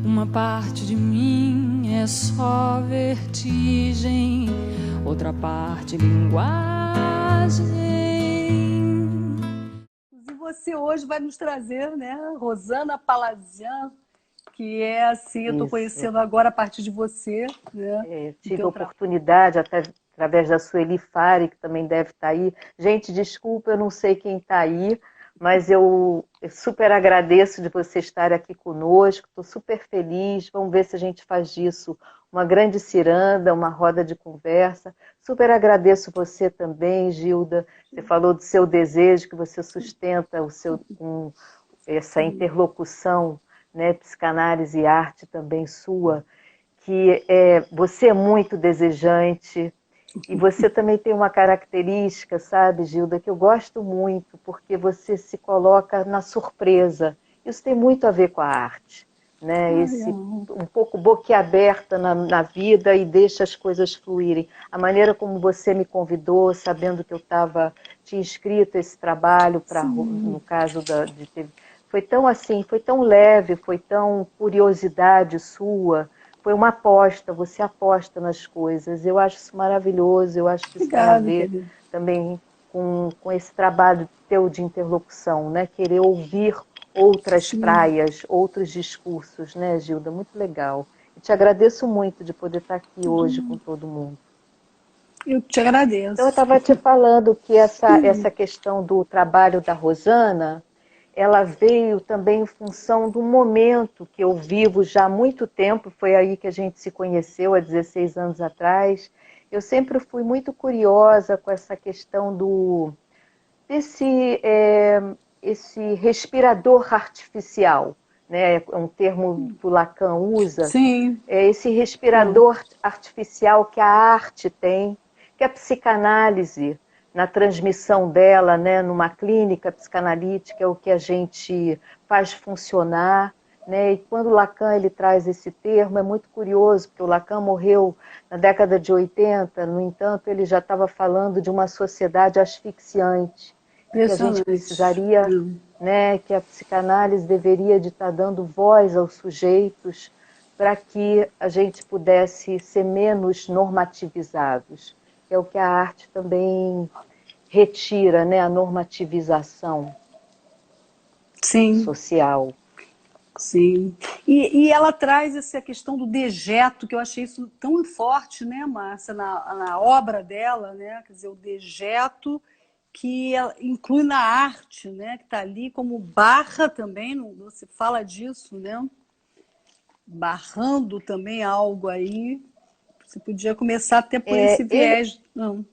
Uma parte de mim é só vertigem, outra parte linguagem. E você hoje vai nos trazer, né, Rosana Palazian, que é assim, eu estou Isso. conhecendo agora a partir de você, né? Tive a oportunidade, até através da Sueli Fari, que também deve estar aí. Gente, desculpa, eu não sei quem está aí, mas eu super agradeço de você estar aqui conosco, estou super feliz. Vamos ver se a gente faz disso uma grande ciranda, uma roda de conversa. Super agradeço você também, Gilda. Você falou do seu desejo, que você sustenta o seu, com essa interlocução, né, psicanálise e arte também sua, que você é muito desejante. E você também tem uma característica, sabe, Gilda, que eu gosto muito, porque você se coloca na surpresa. Isso tem muito a ver com a arte, né? Um pouco boquiaberta na vida e deixa as coisas fluírem. A maneira como você me convidou, sabendo que eu tinha inscrito esse trabalho, no caso de ter, foi tão assim, foi tão leve, foi tão curiosidade sua. Foi uma aposta, você aposta nas coisas. Eu acho isso maravilhoso, eu acho que isso tem a ver também com esse trabalho teu de interlocução, né? Querer ouvir outras praias, outros discursos, né, Gilda? Muito legal. E te agradeço muito de poder estar aqui hoje com todo mundo. Eu te agradeço. Então, eu estava te falando que essa questão do trabalho da Rosana, ela veio também em função do momento que eu vivo já há muito tempo, foi aí que a gente se conheceu, há 16 anos atrás. Eu sempre fui muito curiosa com essa questão esse respirador artificial, né? É um termo que o Lacan usa. Sim. É esse respirador artificial que a arte tem, que a psicanálise, na transmissão dela, né, numa clínica psicanalítica, é o que a gente faz funcionar, né? E quando o Lacan ele traz esse termo, é muito curioso, porque o Lacan morreu na década de 80, no entanto, ele já estava falando de uma sociedade asfixiante, que a gente precisaria, né, que a psicanálise deveria de estar dando voz aos sujeitos para que a gente pudesse ser menos normativizados. É o que a arte também retira, né, a normativização social. Sim. E ela traz essa questão do dejeto, que eu achei isso tão forte, né, Márcia, na obra dela, né? Quer dizer, o dejeto que ela inclui na arte, né? Que está ali como barra também, você fala disso, né? Barrando também algo aí. Você podia começar até por esse viés. Não.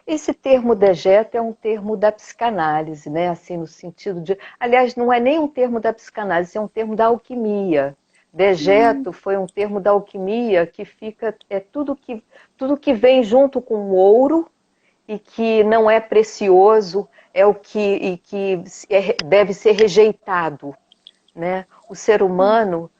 Esse termo dejeto é um termo da psicanálise, né? Assim, no sentido de... Aliás, não é nem um termo da psicanálise, é um termo da alquimia. Dejeto foi um termo da alquimia que fica... tudo que vem junto com o ouro e que não é precioso e que deve ser rejeitado, né? O ser humano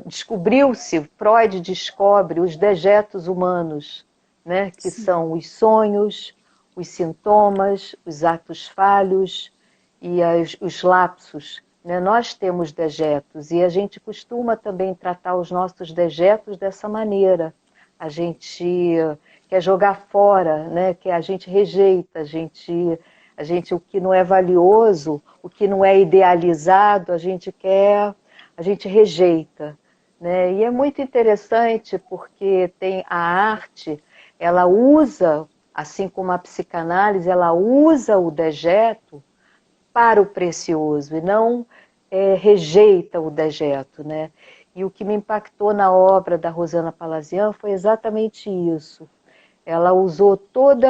descobriu-se, Freud descobre os dejetos humanos, né? Que são os sonhos, os sintomas, os atos falhos e os lapsos. Né? Nós temos dejetos e a gente costuma também tratar os nossos dejetos dessa maneira. A gente quer jogar fora, né? Que a gente rejeita, a gente o que não é valioso, o que não é idealizado, a gente rejeita, né? E é muito interessante porque tem a arte, ela usa, assim como a psicanálise, ela usa o dejeto para o precioso e não rejeita o dejeto, né? E o que me impactou na obra da Rosana Palazian foi exatamente isso. Ela usou todo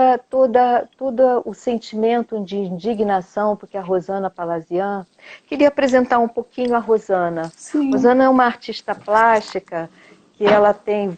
o sentimento de indignação, porque a Rosana Palazian... Queria apresentar um pouquinho a Rosana. Sim. Rosana é uma artista plástica que ela tem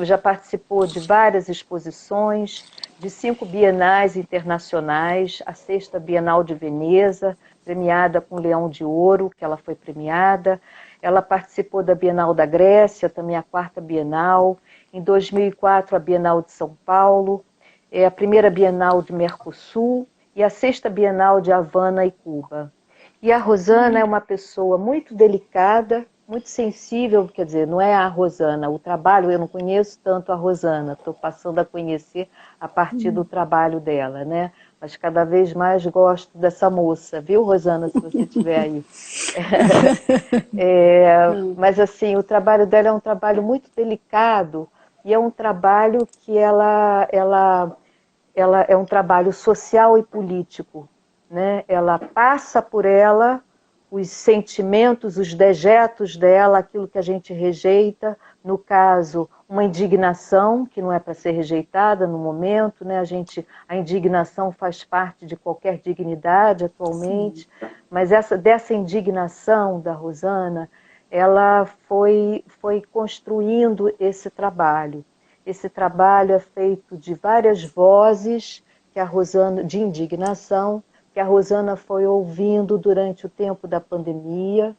já participou de várias exposições, de 5 bienais internacionais, a 6ª Bienal de Veneza, premiada com Leão de Ouro, que ela foi premiada. Ela participou da Bienal da Grécia, também a 4ª Bienal. Em 2004, a Bienal de São Paulo, a 1ª Bienal de Mercosul e a 6ª Bienal de Havana e Cuba. E a Rosana é uma pessoa muito delicada, muito sensível, quer dizer, não é a Rosana, o trabalho, eu não conheço tanto a Rosana, estou passando a conhecer a partir do trabalho dela, né? Mas cada vez mais gosto dessa moça, viu, Rosana, se você estiver aí. Mas assim, o trabalho dela é um trabalho muito delicado e é um trabalho que ela é um trabalho social e político, né? Ela passa por ela os sentimentos, os dejetos dela, aquilo que a gente rejeita, no caso, uma indignação, que não é para ser rejeitada no momento, né? A indignação faz parte de qualquer dignidade atualmente, sim, mas dessa indignação da Rosana, ela foi construindo esse trabalho. Esse trabalho é feito de várias vozes que a Rosana, de indignação, que a Rosana foi ouvindo durante o tempo da pandemia.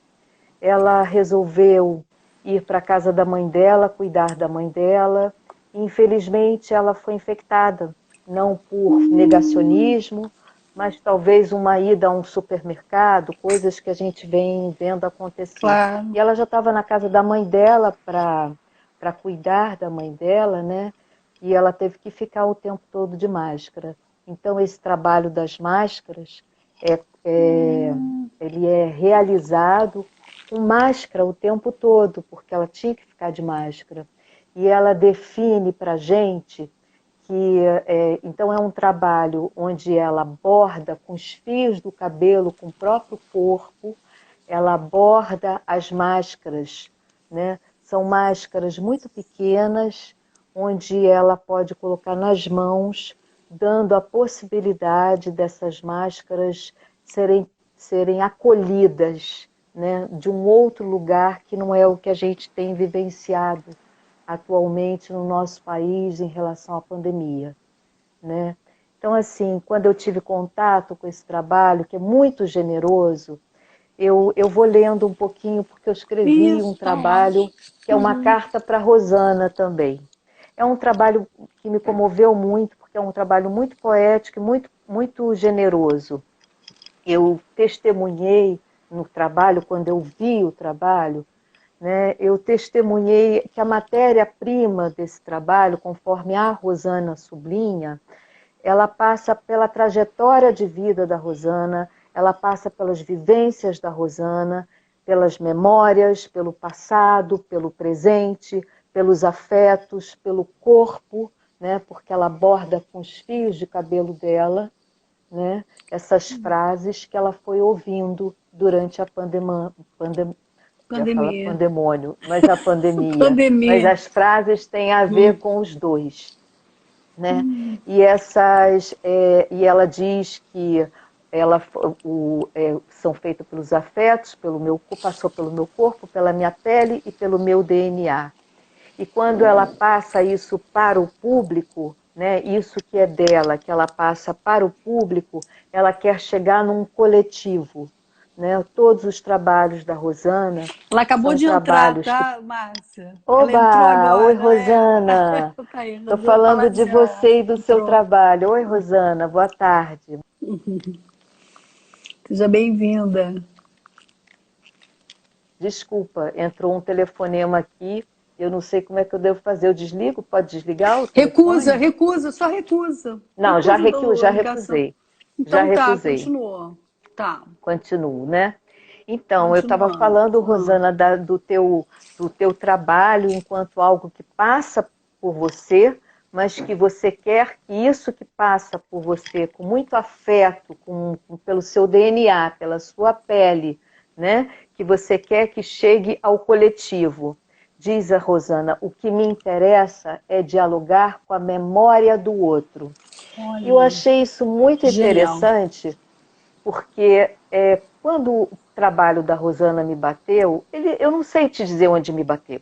Ela resolveu ir para a casa da mãe dela, cuidar da mãe dela. Infelizmente, ela foi infectada, não por negacionismo, mas talvez uma ida a um supermercado, coisas que a gente vem vendo acontecer. Claro. E ela já estava na casa da mãe dela para cuidar da mãe dela, né? E ela teve que ficar o tempo todo de máscara. Então, esse trabalho das máscaras, ele é realizado com máscara o tempo todo, porque ela tinha que ficar de máscara. E ela define para a gente que, então, é um trabalho onde ela borda com os fios do cabelo, com o próprio corpo, ela borda as máscaras, né? São máscaras muito pequenas, onde ela pode colocar nas mãos, dando a possibilidade dessas máscaras serem acolhidas, né, de um outro lugar que não é o que a gente tem vivenciado atualmente no nosso país em relação à pandemia, né? Então, assim, quando eu tive contato com esse trabalho, que é muito generoso, eu vou lendo um pouquinho, porque eu escrevi um trabalho que é uma carta para a Rosana também. É um trabalho que me comoveu muito, porque é um trabalho muito poético e muito, muito generoso. Eu testemunhei no trabalho, quando eu vi o trabalho, né, eu testemunhei que a matéria-prima desse trabalho, conforme a Rosana sublinha, ela passa pela trajetória de vida da Rosana, ela passa pelas vivências da Rosana, pelas memórias, pelo passado, pelo presente, pelos afetos, pelo corpo, né, porque ela aborda com os fios de cabelo dela, né, essas frases que ela foi ouvindo durante a pandemônio, mas a pandemia. Mas as frases têm a ver com os dois. Né? E ela diz que são feitas pelos afetos, passou pelo meu corpo, pela minha pele e pelo meu DNA. E quando ela passa isso para o público, né, isso que é dela, que ela passa para o público, ela quer chegar num coletivo. Né? Todos os trabalhos da Rosana. Ela acabou de entrar, tá, Márcia? Oba! Ela entrou agora. Oi, Rosana! Estou falando de você e do seu trabalho. Oi, Rosana, boa tarde. Seja bem-vinda. Desculpa, entrou um telefonema aqui. Eu não sei como é que eu devo fazer. Eu desligo? Pode desligar o telefone? Recusa, só recusa. Não, recusa, já recusei. Então já recusei. Continuou. Tá. Continuo, né? Então, eu estava falando, Rosana, do teu trabalho enquanto algo que passa por você, mas que você quer que isso que passa por você com muito afeto, pelo seu DNA, pela sua pele, né? Que você quer que chegue ao coletivo. Diz a Rosana, o que me interessa é dialogar com a memória do outro. Olha, eu achei isso muito interessante, porque quando o trabalho da Rosana me bateu, eu não sei te dizer onde me bateu.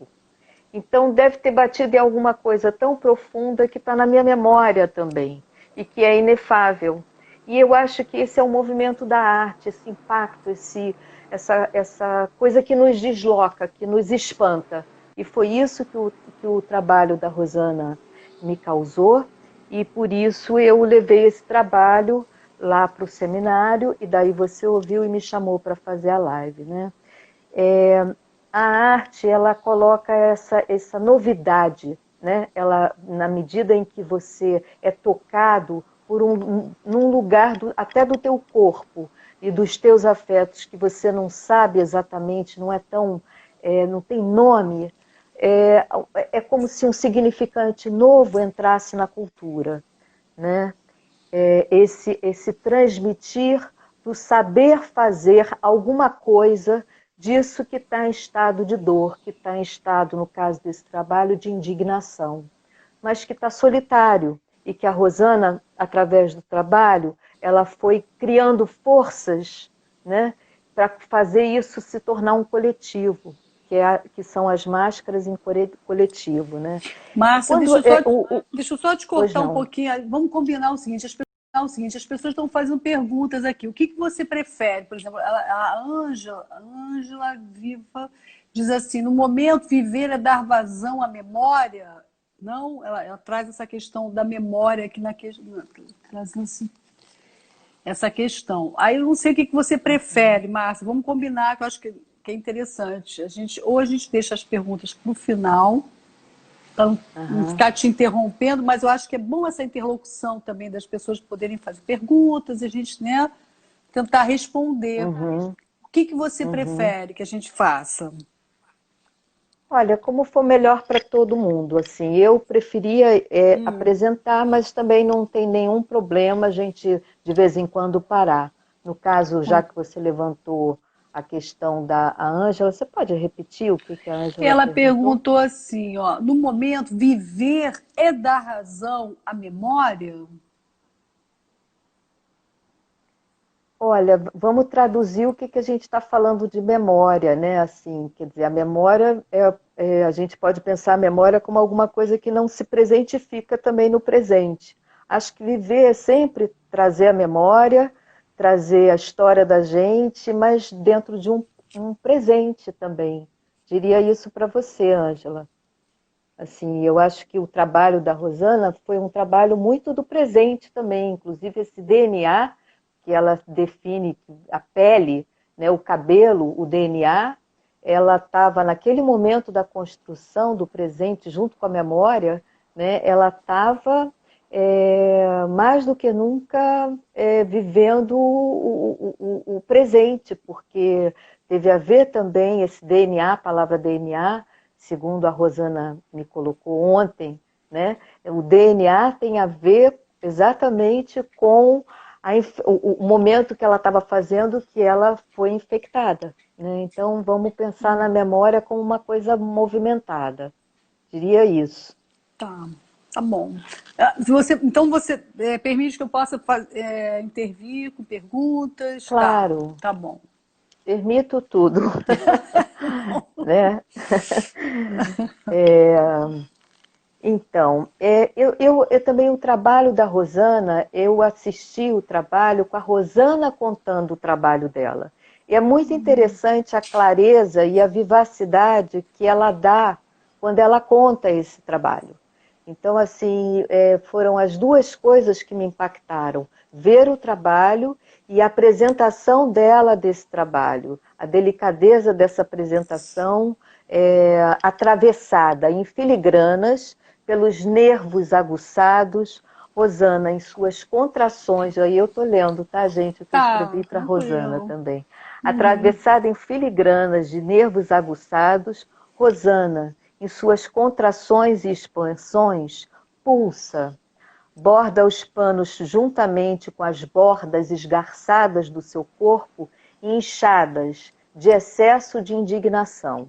Então deve ter batido em alguma coisa tão profunda que está na minha memória também, e que é inefável. E eu acho que esse é o movimento da arte, esse impacto, essa coisa que nos desloca, que nos espanta. E foi isso que o trabalho da Rosana me causou, e por isso eu levei esse trabalho lá para o seminário, e daí você ouviu e me chamou para fazer a live, né? A arte, ela coloca essa novidade, né? Ela, na medida em que você é tocado por num lugar até do teu corpo e dos teus afetos que você não sabe exatamente, não é tão, não tem nome, é como se um significante novo entrasse na cultura, né? Esse transmitir do saber fazer alguma coisa disso que está em estado de dor, que está em estado, no caso desse trabalho, de indignação, mas que está solitário, e que a Rosana, através do trabalho, ela foi criando forças, né, para fazer isso se tornar um coletivo, que são as máscaras em coletivo. Né? Márcia, deixa eu só te Pois cortar um não. pouquinho. Vamos combinar o seguinte, as pessoas estão fazendo perguntas aqui. O que você prefere? Por exemplo, a Ângela Viva diz assim, no momento, viver é dar vazão à memória? Não, ela traz essa questão da memória aqui trazendo assim, essa questão. Aí eu não sei o que você prefere, Márcia. Vamos combinar, que eu acho que é interessante. Ou a gente deixa as perguntas para o final, para não ficar te interrompendo, mas eu acho que é bom essa interlocução também das pessoas poderem fazer perguntas e a gente, né, tentar responder. O que você prefere que a gente faça? Olha, como for melhor para todo mundo. Assim, eu preferia apresentar, mas também não tem nenhum problema a gente, de vez em quando, parar. No caso, já que você levantou a questão da Ângela, você pode repetir o que a Ângela Ela perguntou? perguntou assim, ó, no momento, viver é dar razão à memória? Olha, vamos traduzir o que a gente está falando de memória, né? Assim, quer dizer, a memória a gente pode pensar a memória como alguma coisa que não se presentifica também no presente. Acho que viver é sempre trazer a memória, trazer a história da gente, mas dentro de um presente também. Diria isso para você, Ângela. Assim, eu acho que o trabalho da Rosana foi um trabalho muito do presente também, inclusive esse DNA que ela define a pele, né, o cabelo, o DNA, ela estava naquele momento da construção do presente junto com a memória, né, ela estava mais do que nunca vivendo o presente, porque teve a ver também esse DNA, a palavra DNA, segundo a Rosana me colocou ontem, né, o DNA tem a ver exatamente com o momento que ela estava fazendo que ela foi infectada. Né? Então, vamos pensar na memória como uma coisa movimentada. Diria isso. Tá bom. Então, você permite que eu possa intervir com perguntas? Claro. Tá bom. Permito tudo. Né? Então, eu também o trabalho da Rosana, eu assisti o trabalho com a Rosana contando o trabalho dela. E é muito interessante a clareza e a vivacidade que ela dá quando ela conta esse trabalho. Então, assim, foram as duas coisas que me impactaram. Ver o trabalho e a apresentação dela desse trabalho. A delicadeza dessa apresentação atravessada em filigranas pelos nervos aguçados. Rosana, em suas contrações, aí eu estou lendo, tá, gente? Eu escrevi para Rosana também. Atravessada em filigranas de nervos aguçados, Rosana, em suas contrações e expansões, pulsa, borda os panos juntamente com as bordas esgarçadas do seu corpo e inchadas de excesso de indignação.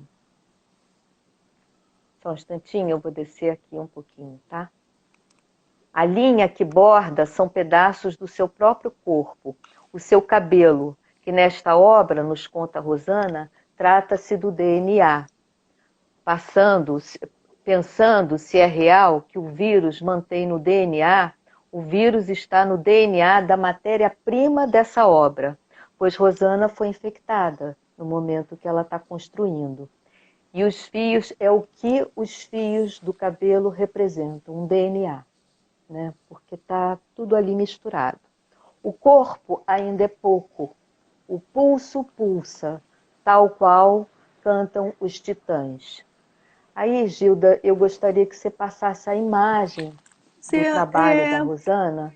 Só um instantinho, eu vou descer aqui um pouquinho, tá? A linha que borda são pedaços do seu próprio corpo. O seu cabelo, que nesta obra, nos conta Rosana, trata-se do DNA. Pensando se é real que o vírus mantém no DNA, o vírus está no DNA da matéria-prima dessa obra, pois Rosana foi infectada no momento que ela está construindo. E os fios é o que os fios do cabelo representam, um DNA, né? Porque está tudo ali misturado. O corpo ainda é pouco, o pulso pulsa, tal qual cantam os titãs. Aí, Gilda, eu gostaria que você passasse a imagem do trabalho da Rosana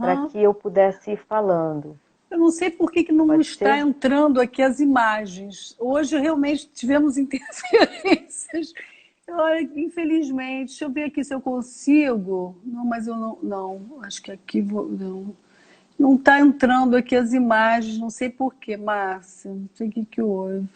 para Uhum. que eu pudesse ir falando. Eu não sei por que não Pode está ser? entrando aqui as imagens. Hoje realmente tivemos interferências. Olha, infelizmente, deixa eu ver aqui se eu consigo. Não, mas eu não, acho que aqui não está entrando aqui as imagens, não sei por quê, Márcia, não sei o que houve.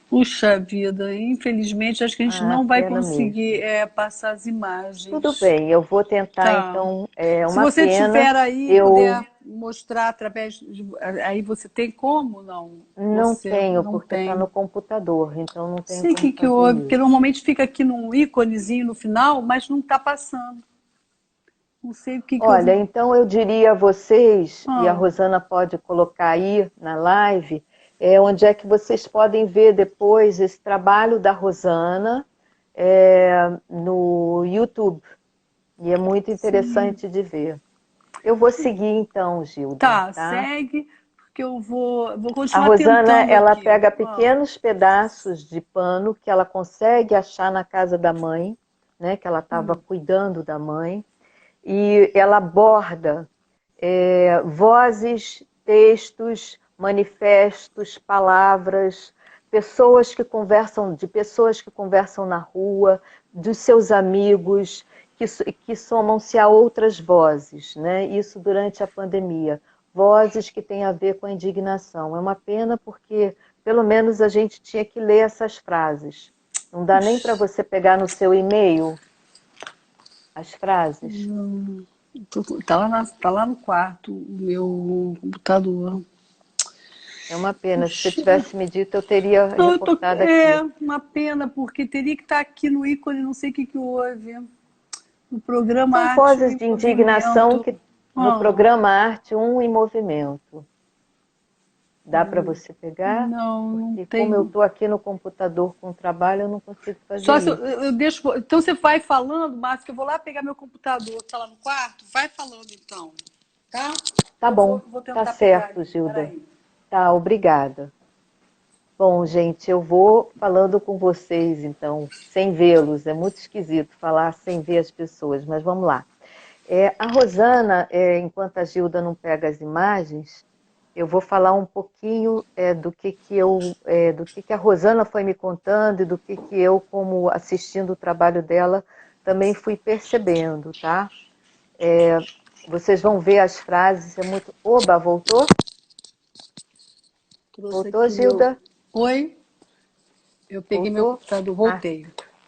Puxa vida, infelizmente acho que a gente não vai Pena conseguir mesmo. passar as imagens. Tudo bem, eu vou tentar, Tá. então, é Se uma você pena. tiver aí e puder mostrar através de... Aí você tem como? Não. Não Você tenho, não porque está no tem. computador, então não tenho Sei o como que fazer houve, porque isso. normalmente fica aqui num íconezinho no final, mas não está passando. Não sei o que Olha, houve. então eu diria a vocês, e a Ah, Rosana pode colocar aí na live, onde é que vocês podem ver depois esse trabalho da Rosana no YouTube. E é muito sim. interessante de ver. Eu vou seguir então, Gilda, Tá, tá? segue, porque eu vou A continuar Rosana, tentando ela aqui. pega Ah, pequenos pedaços de pano que ela consegue achar na casa da mãe, né? Que ela estava cuidando da mãe, e ela borda vozes, textos, manifestos, palavras, de pessoas que conversam na rua, dos seus amigos, que somam-se a outras vozes, né? Isso durante a pandemia. Vozes que têm a ver com a indignação. É uma pena porque, pelo menos, a gente tinha que ler essas frases. Não dá nem para você pegar no seu e-mail as frases. tá lá no quarto o meu computador. É uma pena. Se você Puxa. tivesse me dito, eu teria Não, reportado aqui. uma pena, porque teria que estar aqui no ícone, não sei o que houve. No programa São Arte vozes em de indignação Movimento. que no Ah, programa Arte Um em Movimento. Dá para você pegar? não Porque como eu tem. estou aqui no computador com o trabalho, eu não consigo fazer Só se isso. eu deixo. Então você vai falando, Márcio, que eu vou lá pegar meu computador, que está lá no quarto. Vai falando então, tá? Tá Eu bom, vou tá tentar pegar certo, aqui. Gilda. Peraí. Tá, obrigada. Bom, gente, eu vou falando com vocês, então, sem vê-los. É muito esquisito falar sem ver as pessoas, mas vamos lá. A Rosana, enquanto a Gilda não pega as imagens, eu vou falar um pouquinho do que a Rosana foi me contando e do que eu, como assistindo o trabalho dela, também fui percebendo, tá? Vocês vão ver as frases, é muito... Oba, voltou? Trouxe Voltou, aqui meu. Gilda? Oi? Eu peguei meu Voltou? computador, Ah, voltei.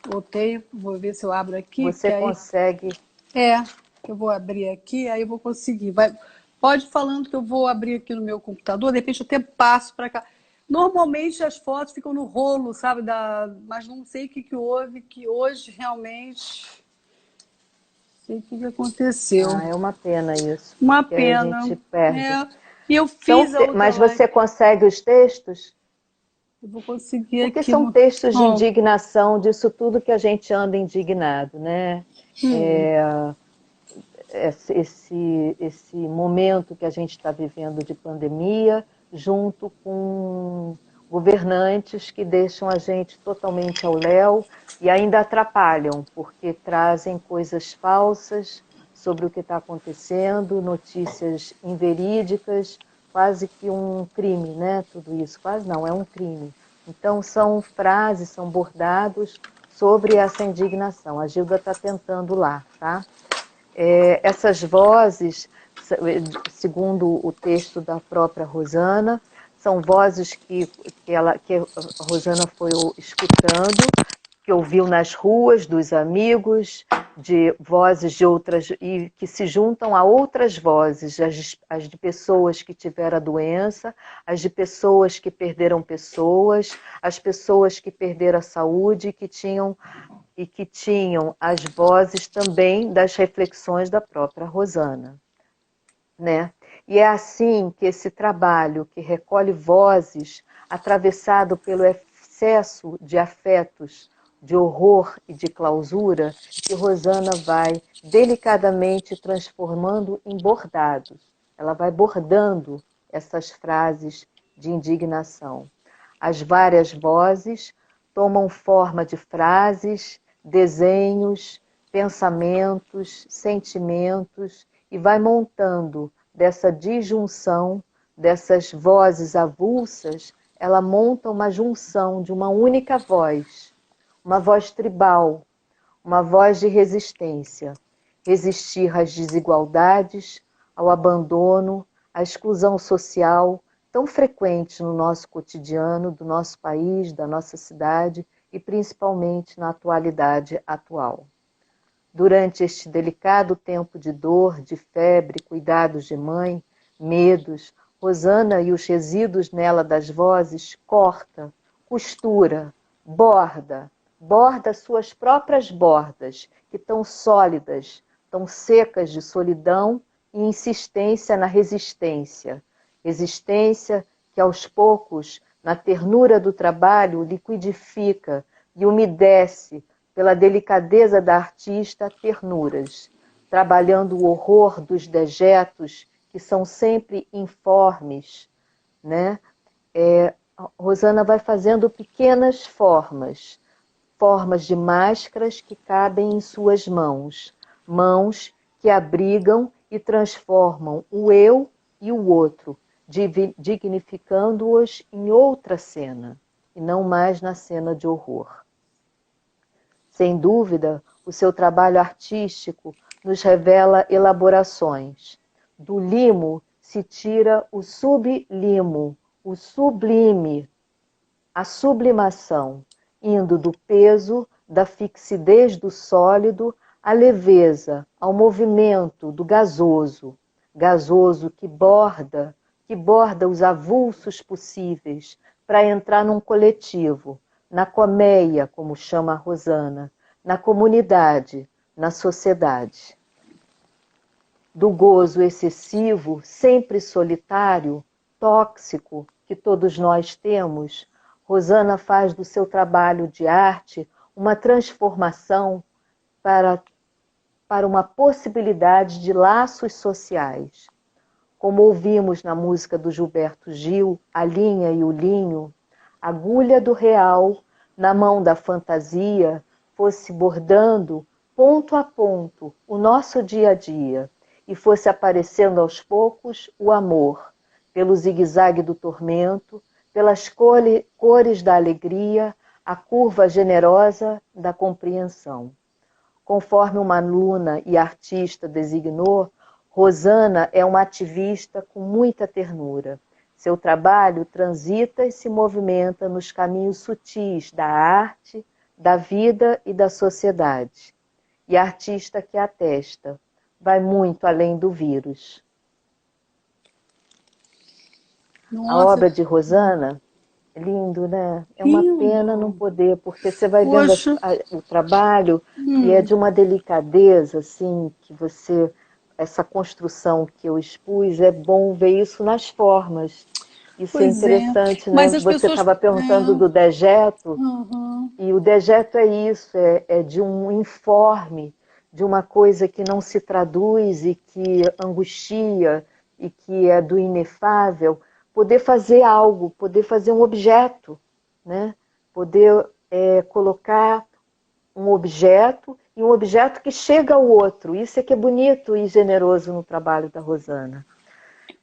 Voltei, vou ver se eu abro aqui, porque você aí. consegue... Eu vou abrir aqui, aí eu vou conseguir. Pode ir falando que eu vou abrir aqui no meu computador, de repente eu até passo para cá. Normalmente as fotos ficam no rolo, sabe? Mas não sei o que houve, que hoje realmente. Não sei o que aconteceu. É uma pena isso, Uma porque a pena. gente perde. É. E eu fiz a outra Mas live. você consegue os textos? Eu vou conseguir Porque aqui são no. textos de Oh, indignação disso tudo que a gente anda indignado, né? Esse momento que a gente está vivendo de pandemia, junto com governantes que deixam a gente totalmente ao léu e ainda atrapalham, porque trazem coisas falsas sobre o que está acontecendo, notícias inverídicas, quase que um crime, né? Tudo isso, quase não, é um crime. Então, são frases, são bordados sobre essa indignação. A Gilda está tentando lá, tá? Essas vozes, segundo o texto da própria Rosana, são vozes que a Rosana foi escutando, que ouviu nas ruas dos amigos, de vozes de outras, e que se juntam a outras vozes, as de pessoas que tiveram a doença, as de pessoas que perderam pessoas, as pessoas que perderam a saúde e que tinham as vozes também das reflexões da própria Rosana, né? E é assim que esse trabalho que recolhe vozes, atravessado pelo excesso de afetos de horror e de clausura que Rosana vai delicadamente transformando em bordados. Ela vai bordando essas frases de indignação. As várias vozes tomam forma de frases, desenhos, pensamentos, sentimentos e vai montando dessa disjunção, dessas vozes avulsas, ela monta uma junção de uma única voz, uma voz tribal, uma voz de resistência. Resistir às desigualdades, ao abandono, à exclusão social, tão frequente no nosso cotidiano, do nosso país, da nossa cidade e principalmente na atualidade atual. Durante este delicado tempo de dor, de febre, cuidados de mãe, medos, Rosana e os resíduos nela das vozes corta, costura, borda suas próprias bordas, que tão sólidas, tão secas de solidão e insistência na resistência. Resistência que aos poucos, na ternura do trabalho, liquidifica e umedece pela delicadeza da artista ternuras, trabalhando o horror dos dejetos que são sempre informes, né? Rosana vai fazendo pequenas formas de máscaras que cabem em suas mãos, mãos que abrigam e transformam o eu e o outro, dignificando-os em outra cena, e não mais na cena de horror. Sem dúvida, o seu trabalho artístico nos revela elaborações. Do limo se tira o sublimo, o sublime, a sublimação, indo do peso, da fixidez do sólido, à leveza, ao movimento do gasoso, gasoso que borda os avulsos possíveis para entrar num coletivo, na colmeia, como chama a Rosana, na comunidade, na sociedade. Do gozo excessivo, sempre solitário, tóxico, que todos nós temos, Rosana faz do seu trabalho de arte uma transformação para uma possibilidade de laços sociais. Como ouvimos na música do Gilberto Gil, A Linha e o Linho, agulha do real, na mão da fantasia, fosse bordando, ponto a ponto, o nosso dia a dia, e fosse aparecendo aos poucos o amor, pelo zigue-zague do tormento, pelas cores da alegria, a curva generosa da compreensão. Conforme uma aluna e artista designou, Rosana é uma ativista com muita ternura. Seu trabalho transita e se movimenta nos caminhos sutis da arte, da vida e da sociedade. E a artista que atesta vai muito além do vírus. Nossa. A obra de Rosana, lindo, né? É uma pena não poder, porque você vai vendo o trabalho e é de uma delicadeza, assim, que você... Essa construção que eu expus, é bom ver isso nas formas. Isso é interessante, né? Mas você estava perguntando do dejeto, e o dejeto é isso, é de um informe, de uma coisa que não se traduz e que angustia e que é do inefável, poder fazer algo, poder fazer um objeto, né? Poder colocar um objeto e um objeto que chega ao outro. Isso é que é bonito e generoso no trabalho da Rosana.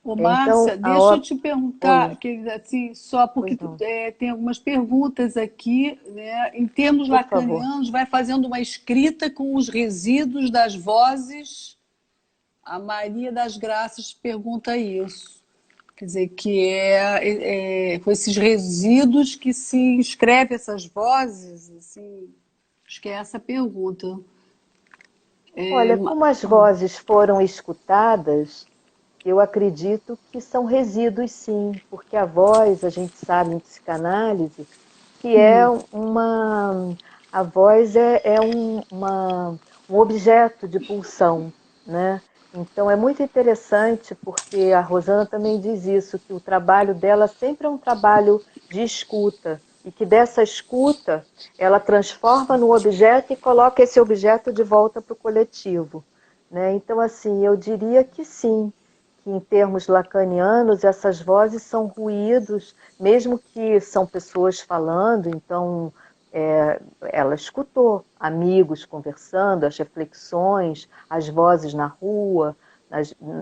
Ô, Márcia, então, deixa eu te perguntar, que, assim, só porque tem algumas perguntas aqui, né? Em termos lacanianos, vai fazendo uma escrita com os resíduos das vozes. A Maria das Graças pergunta isso. Quer dizer, que com esses resíduos que se escreve essas vozes, assim, acho que é essa a pergunta. Olha, como as vozes foram escutadas, eu acredito que são resíduos, sim, porque a voz, a gente sabe em psicanálise, que a voz é um objeto de pulsão, né? Então é muito interessante, porque a Rosana também diz isso, que o trabalho dela sempre é um trabalho de escuta, e que dessa escuta ela transforma no objeto e coloca esse objeto de volta para o coletivo, né? Então, assim, eu diria que sim, que em termos lacanianos essas vozes são ruídos, mesmo que são pessoas falando, então ela escutou amigos conversando, as reflexões, as vozes na rua,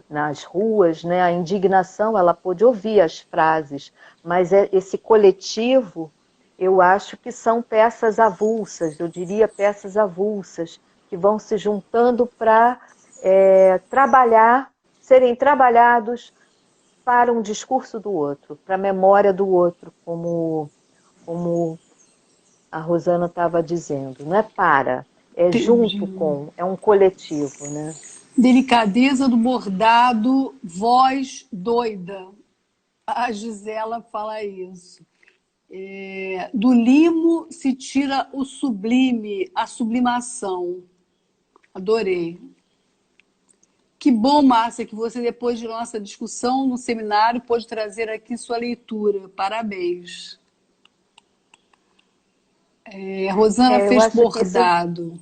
nas ruas, né? A indignação, ela pôde ouvir as frases, mas esse coletivo, eu acho que são peças avulsas, eu diria peças avulsas, que vão se juntando para serem trabalhados para um discurso do outro, para a memória do outro, como a Rosana estava dizendo. Não é para, é junto Entendi. com, é um coletivo, né? Delicadeza do bordado, voz doida. A Gisela fala isso. Do limo se tira o sublime, a sublimação. Adorei. Que bom, Márcia, que você, depois de nossa discussão no seminário, pôde trazer aqui sua leitura. Parabéns. A Rosana Eu fez acho que isso bordado.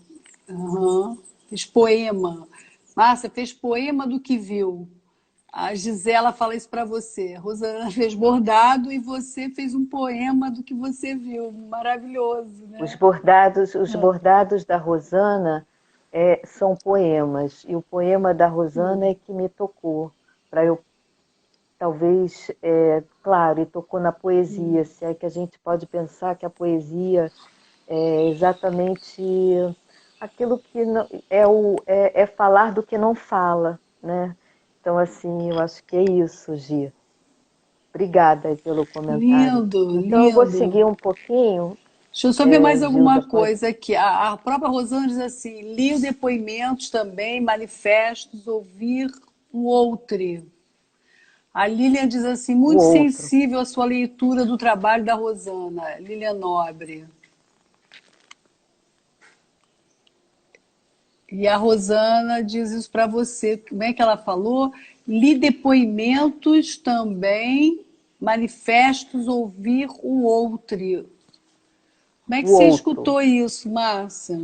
Uhum. Fez poema. Márcia fez poema do que viu. A Gisela fala isso para você. A Rosana fez bordado e você fez um poema do que você viu. Maravilhoso, né? os bordados da Rosana são poemas, e o poema da Rosana é que me tocou, para eu, talvez, claro, e tocou na poesia, se é que a gente pode pensar que a poesia é exatamente aquilo que é falar do que não fala, né? Então, assim, eu acho que é isso, Gi. Obrigada aí pelo comentário. Lindo, Então, eu vou lindo. seguir um pouquinho, Deixa eu só ver mais Gilda, alguma pode... coisa aqui. A própria Rosana diz assim: li depoimentos também, manifestos, ouvir o outro. A Lilian diz assim: o muito outro. sensível à sua leitura do trabalho da Rosana. Lilian Nobre. E a Rosana diz isso para você. Como é que ela falou? Li depoimentos também, manifestos, ouvir o outro. Como é que O você outro. escutou isso, Márcia?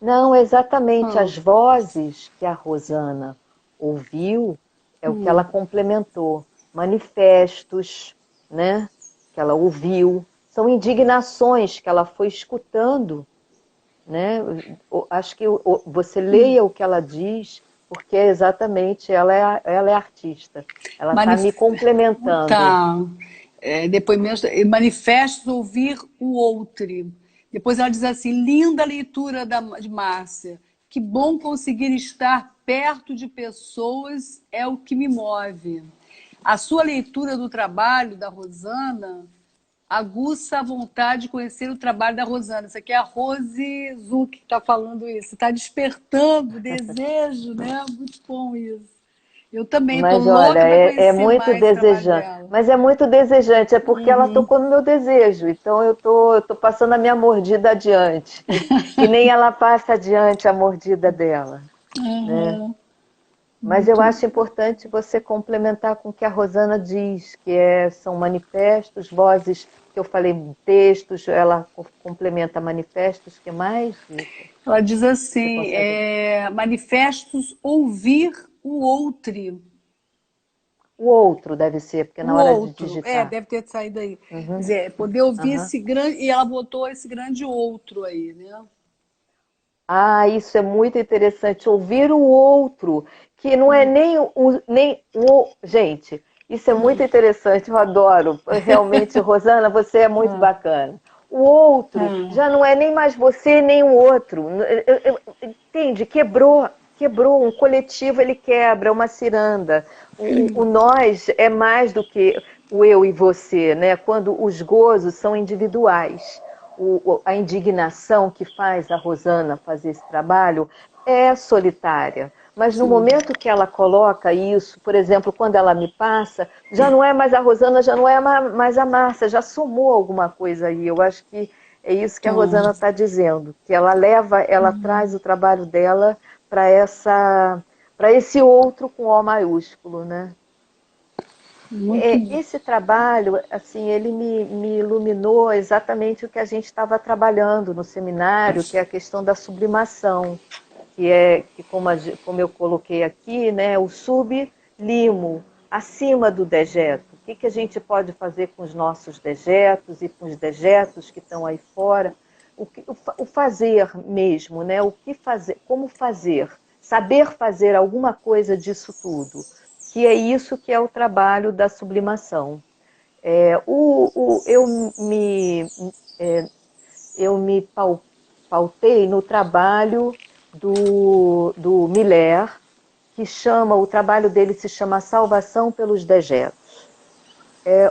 Não, exatamente Ah, as vozes que a Rosana ouviu é o que ela complementou. Manifestos, né, que ela ouviu, são indignações que ela foi escutando, né? Acho que você leia o que ela diz, porque exatamente ela é artista. Ela está me manif... complementando. Tá. Depoimentos, manifestos, ouvir o outro. Depois ela diz assim: linda leitura de Márcia. Que bom conseguir estar perto de pessoas é o que me move. A sua leitura do trabalho da Rosana aguça a vontade de conhecer o trabalho da Rosana. Isso aqui é a Rose Zuc que está falando isso. Está despertando o desejo, né? Muito bom isso. Eu também estou Mas olha, louca para é conhecer muito mais o trabalho desejante. dela. Mas é muito desejante, é porque ela tocou no meu desejo. Então eu tô passando a minha mordida adiante. Que nem ela passa adiante a mordida dela, né? Uhum. Mas eu Muito. acho importante você complementar com o que a Rosana diz, que são manifestos, vozes, que eu falei textos, ela complementa manifestos, que mais, Rita? Ela diz Você assim: consegue? manifestos, ouvir o outro. O outro deve ser, porque O na hora de outro, digitar. deve ter saído aí. Quer Uhum, dizer, poder ouvir uhum. esse grande. E ela botou esse grande outro aí, né? Ah, isso é muito interessante. Ouvir o outro, que não é nem o. Gente, isso é muito interessante, eu adoro. Realmente, Rosana, você é muito Ah, bacana. O outro ah, já não é nem mais você, nem o outro. Entende? Quebrou. Um coletivo, ele quebra, uma ciranda. O nós é mais do que o eu e você, né? Quando os gozos são individuais. A indignação que faz a Rosana fazer esse trabalho é solitária. Mas no sim. momento que ela coloca isso, por exemplo, quando ela me passa, já não é mais a Rosana, já não é mais a Márcia, já somou alguma coisa aí. Eu acho que é isso que a Tá. Rosana está dizendo, que ela traz o trabalho dela para esse outro com O maiúsculo, né? Muito bom. Esse trabalho, assim, ele me iluminou exatamente o que a gente estava trabalhando no seminário, que é a questão da sublimação, que como eu coloquei aqui, né, o sublimo, acima do dejeto. O que a gente pode fazer com os nossos dejetos e com os dejetos que estão aí fora? O fazer mesmo, né? O que fazer, como fazer, saber fazer alguma coisa disso tudo, que é isso que é o trabalho da sublimação. Eu me pautei no trabalho do Miller, que o trabalho dele se chama Salvação pelos Dejetos.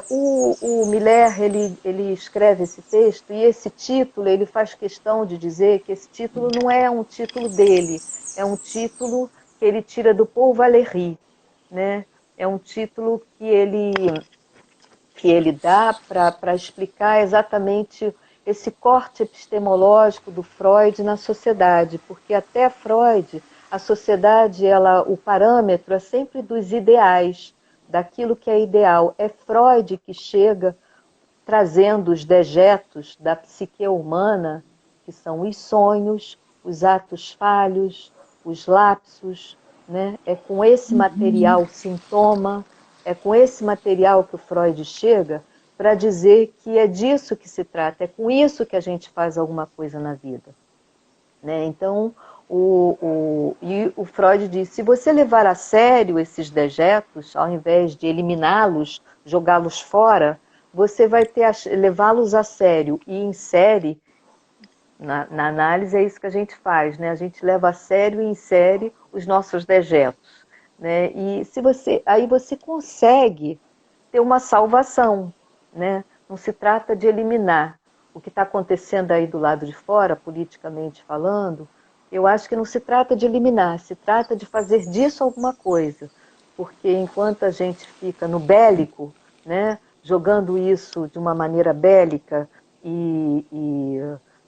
O Miller, ele escreve esse texto, e esse título, ele faz questão de dizer que esse título não é um título dele, é um título que ele tira do Paul Valéry, né? É um título que ele dá para explicar exatamente esse corte epistemológico do Freud na sociedade, porque até Freud, a sociedade, o parâmetro é sempre dos ideais, daquilo que é ideal. É Freud que chega trazendo os dejetos da psique humana, que são os sonhos, os atos falhos, os lapsos, né? É com esse material sintoma, é com esse material que o Freud chega para dizer que é disso que se trata, é com isso que a gente faz alguma coisa na vida, né? Então, o Freud diz, se você levar a sério esses dejetos, ao invés de eliminá-los, jogá-los fora, você vai levá-los a sério e insere, na análise é isso que a gente faz, né? A gente leva a sério e insere os nossos dejetos, né? E aí você consegue ter uma salvação, né? Não se trata de eliminar o que está acontecendo aí do lado de fora, politicamente falando. Eu acho que não se trata de eliminar, se trata de fazer disso alguma coisa, porque enquanto a gente fica no bélico, né, jogando isso de uma maneira bélica e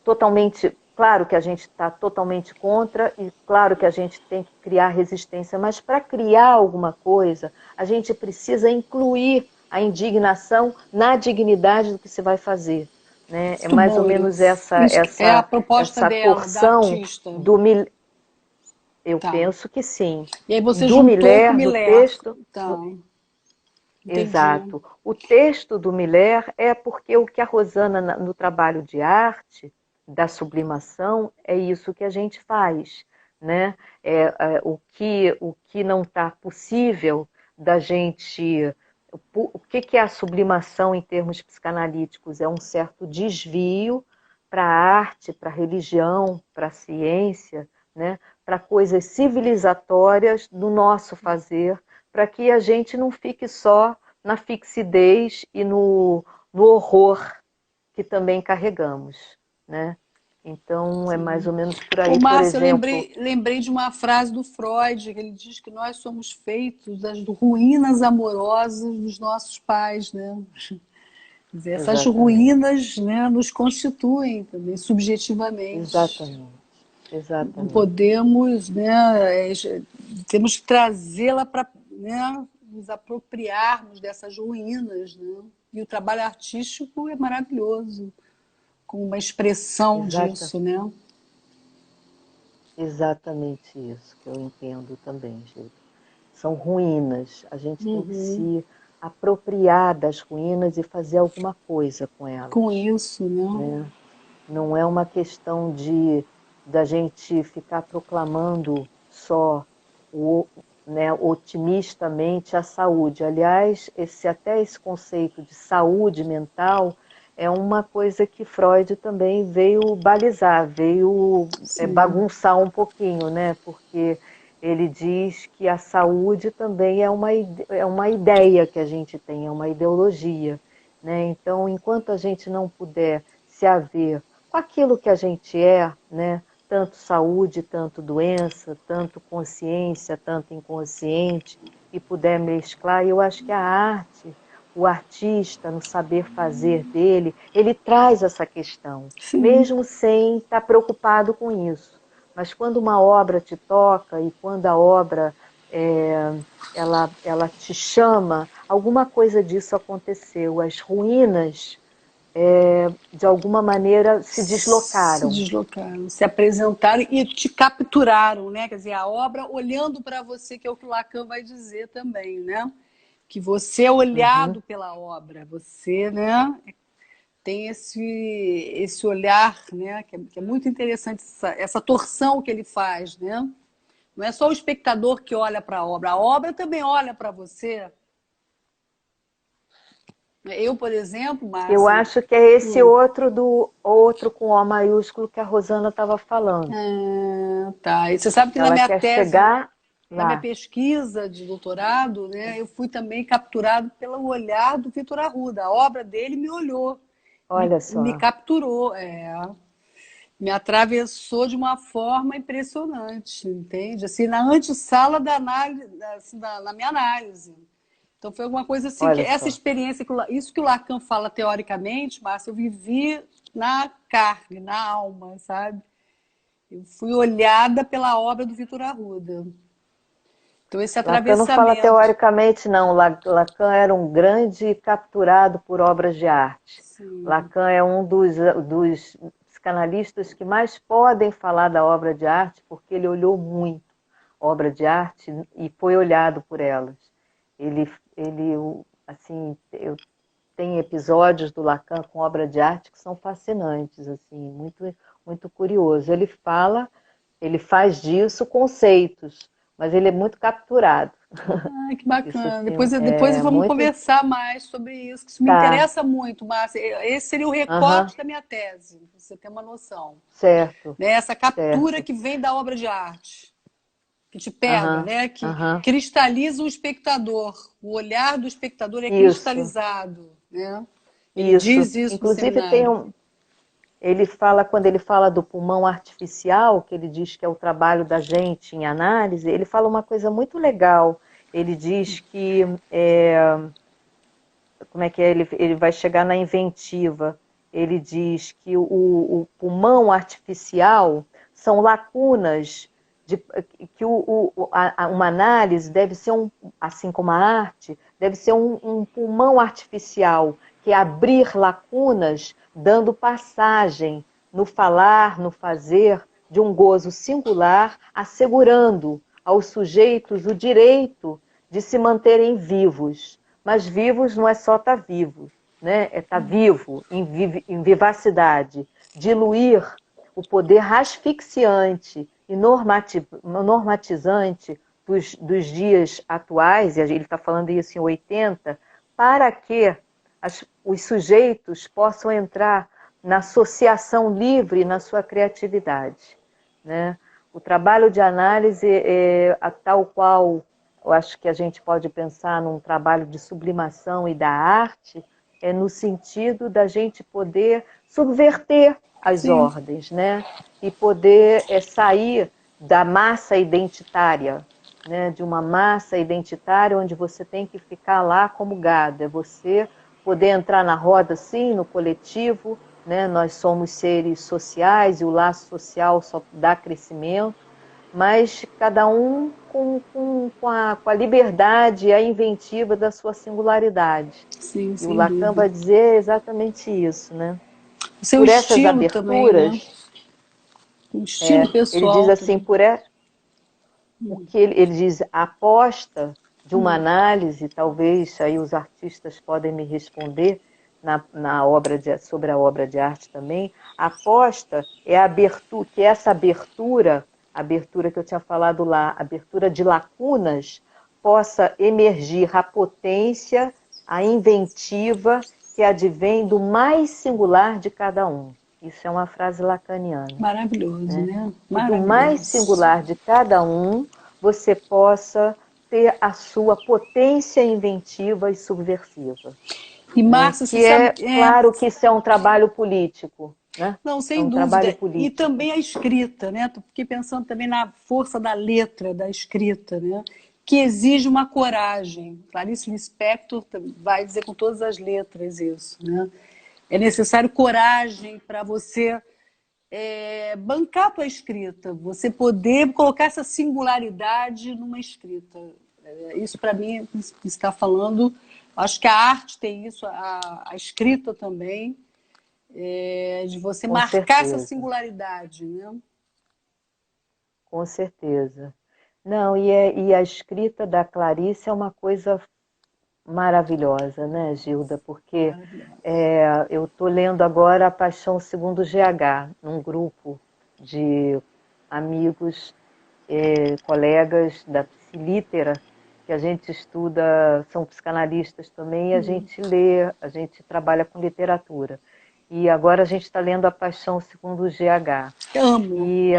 totalmente, claro que a gente está totalmente contra e claro que a gente tem que criar resistência, mas para criar alguma coisa, a gente precisa incluir a indignação na dignidade do que se vai fazer. Né? É mais ou menos essa é a proposta dela, torção da artista. Eu penso que sim. E aí você do juntou Miller, com o Miller. do texto. Então, exato. O texto do Miller é porque o que a Rosana, no trabalho de arte, da sublimação, é isso que a gente faz. Né? O que não está possível da gente. O que é a sublimação em termos psicanalíticos? É um certo desvio para a arte, para a religião, para a ciência, né? Para coisas civilizatórias do nosso fazer, para que a gente não fique só na fixidez e no horror que também carregamos. Né? Então, é mais ou menos por aí, Márcia, por exemplo... eu lembrei de uma frase do Freud, que ele diz que nós somos feitos das ruínas amorosas dos nossos pais, né? Quer dizer, essas ruínas, né, nos constituem também, subjetivamente. Exatamente. Não podemos, né, temos que trazê-la para, né, nos apropriarmos dessas ruínas. Né? E o trabalho artístico é maravilhoso, com uma expressão disso, né? Exatamente isso que eu entendo também, Gilda. São ruínas. A gente tem que se apropriar das ruínas e fazer alguma coisa com elas. Com isso, né? Não é uma questão da gente ficar proclamando só otimistamente a saúde. Aliás, até esse conceito de saúde mental é uma coisa que Freud também veio balizar, veio bagunçar um pouquinho, né? Porque ele diz que a saúde também é uma ideia que a gente tem, é uma ideologia. Né? Então, enquanto a gente não puder se haver com aquilo que a gente né? Tanto saúde, tanto doença, tanto consciência, tanto inconsciente, e puder mesclar, eu acho que a arte, o artista, no saber fazer dele, ele traz essa questão, mesmo sem estar preocupado com isso. Mas quando uma obra te toca e quando a obra ela te chama, alguma coisa disso aconteceu, as ruínas, de alguma maneira, se Se deslocaram. deslocaram, se apresentaram e te capturaram, né? Quer dizer, a obra olhando para você, que é o que o Lacan vai dizer também, né? Que você é Uhum. olhado pela obra, você, né? Tem esse olhar, né? Que é muito interessante, essa torção que ele faz, né? Não é só o espectador que olha para a obra também olha para você. Eu, por exemplo, Eu Márcia. acho que é esse outro com O maiúsculo que a Rosana estava falando. Tá. E você sabe que na Ela minha quer tese, chegar na minha lá. pesquisa de doutorado, né, eu fui também capturado pelo olhar do Vitor Arruda. A obra dele me olhou, Olha me só. capturou, me atravessou de uma forma impressionante, entende? Assim, na antessala da análise, assim, na minha análise. Então foi alguma coisa assim, que Olha essa só. experiência, isso que o Lacan fala teoricamente, Márcia, eu vivi na carne, na alma, sabe? Eu fui olhada pela obra do Vitor Arruda. Então esse Lacan não fala atravessamento. teoricamente, não. Lacan era um grande capturado por obras de arte. Sim, Lacan é um dos psicanalistas que mais podem falar da obra de arte, porque ele olhou muito obra de arte e foi olhado por elas. Ele assim, eu tenho episódios do Lacan com obra de arte que são fascinantes, assim, muito, muito curioso. Ele faz disso conceitos, mas ele é muito capturado. ai, que Isso, bacana. assim, Depois é vamos muito... conversar mais sobre isso, que isso me Tá, interessa muito, Márcia. Esse seria o aham, recorte da minha tese, pra você ter uma noção. certo, Né? Essa captura certo, que vem da obra de arte, que te pega, aham, né? Que aham, cristaliza o espectador. O olhar do espectador é isso, cristalizado, né? Ele isso. diz isso no Inclusive tem seminário. um... Ele fala, quando ele fala do pulmão artificial, que ele diz que é o trabalho da gente em análise, ele fala uma coisa muito legal. Ele diz que como é que é? Ele vai chegar na inventiva. Ele diz que o pulmão artificial são lacunas, que uma análise deve ser, assim como a arte, deve ser um pulmão artificial, que é abrir lacunas, dando passagem no falar, no fazer, de um gozo singular, assegurando aos sujeitos o direito de se manterem vivos. Mas vivos não é só estar vivo, né? É estar vivo, em vivacidade, diluir o poder asfixiante e normatizante dos dias atuais, e ele está falando isso em 80, para que os sujeitos possam entrar na associação livre na sua criatividade, né? O trabalho de análise, tal qual eu acho que a gente pode pensar num trabalho de sublimação e da arte, é no sentido da gente poder subverter as Sim, ordens, né? E poder sair da massa identitária, né? De uma massa identitária onde você tem que ficar lá como gado. É você poder entrar na roda, sim, no coletivo, né? Nós somos seres sociais e o laço social só dá crescimento, mas cada um com a liberdade e a inventiva da sua singularidade. sim, E o sem Lacan vai dúvida. dizer exatamente isso, né? O seu Por essas estilo também, né? aberturas, Um estilo ele diz pessoal assim, também. o que ele diz, a aposta de uma análise, talvez aí os artistas podem me responder na obra sobre a obra de arte também, a aposta é a abertura, que essa abertura que eu tinha falado lá, abertura de lacunas, possa emergir a potência, a inventiva que advém do mais singular de cada um. Isso é uma frase lacaniana, Maravilhoso, né? né? Que do mais Maravilhoso. singular de cada um você possa ter a sua potência inventiva e subversiva, E, né? Márcia, você Que sabe, é claro que isso é um trabalho político, né? não, É sem um trabalho dúvida. E político. também a escrita, né? Fiquei pensando também na força da letra, da escrita, né? Que exige uma coragem. Clarice Lispector vai dizer com todas as letras isso, né? É necessário coragem para você bancar a tua escrita, você poder colocar essa singularidade numa escrita. Isso, para mim, que você está falando, acho que a arte tem isso, a escrita também, de você Com marcar essa certeza. singularidade, né? Com certeza. Não, e a escrita da Clarice é uma coisa maravilhosa, né, Gilda? Porque eu estou lendo agora A Paixão Segundo GH, num grupo de amigos, colegas da Psilítera, que a gente estuda, são psicanalistas também, e a gente lê, a gente trabalha com literatura. E agora a gente está lendo A Paixão Segundo GH. Amo. E